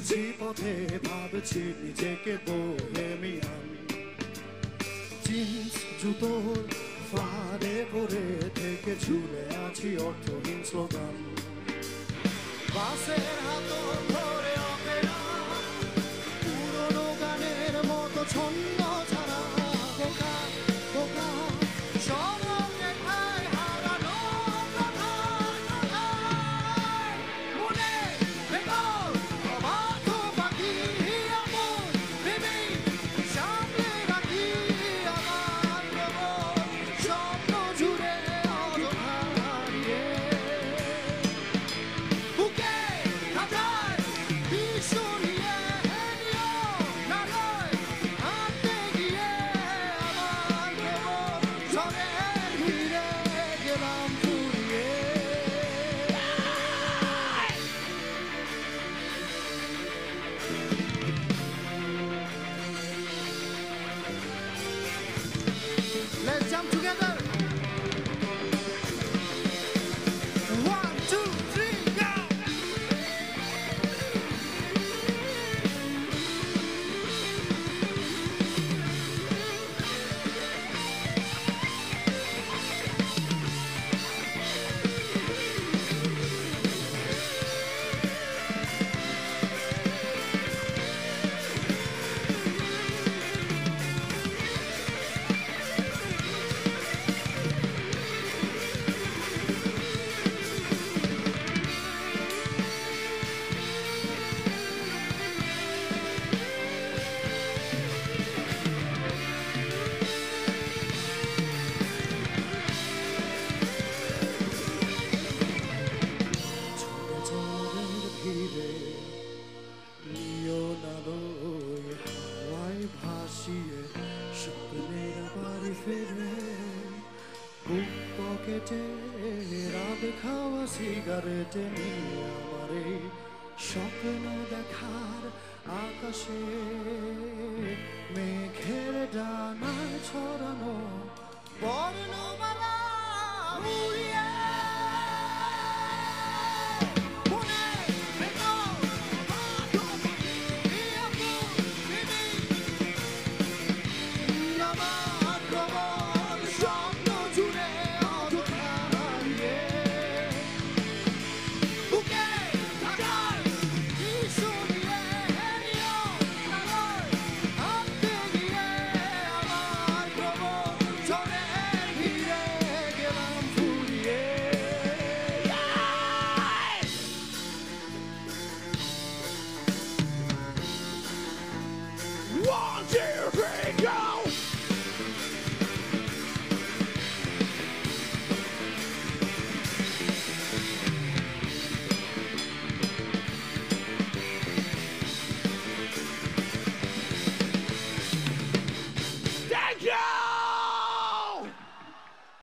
চলছি পথে ভাবছি নিজেকে বোহেমিয়ান, জিন্স জুতোর ফাড়ে পরে থেকে ঝুলে আছি অর্থহীন স্লোগান। বাসের হাতল ধরে অপেরা পুরনো গানের মতো ছন্দ ছাড়া বোকা বোকা সরল রেখায় হারানো কথায় মনে ভেতর অবাধ্য পাখি এমন ভেবে সামনে রাখি আমার কেবল স্বপ্ন জুড়ে অযথা হারিয়ে বুকে খাঁচায় বিষ নিয়ে নিও না নয় হাঁটতে গিয়ে আমার কেবল ঝড়ের ভিড়ে গেলাম ফুরিয়ে। Let's jump together. 1, 2, 3, go! ভিড়ে লিওনার্দোয় হাওয়ায় ভাসিয়ে স্বপ্নের বাড়ি ফেরে বুক পকেটে রাত খাওয়া সিগারেটে নিয়ে আমার এই স্বপ্ন দেখার আকাশে মেঘের ডানায় ছড়ানো বর্ণমালা উড়িয়ে Come on!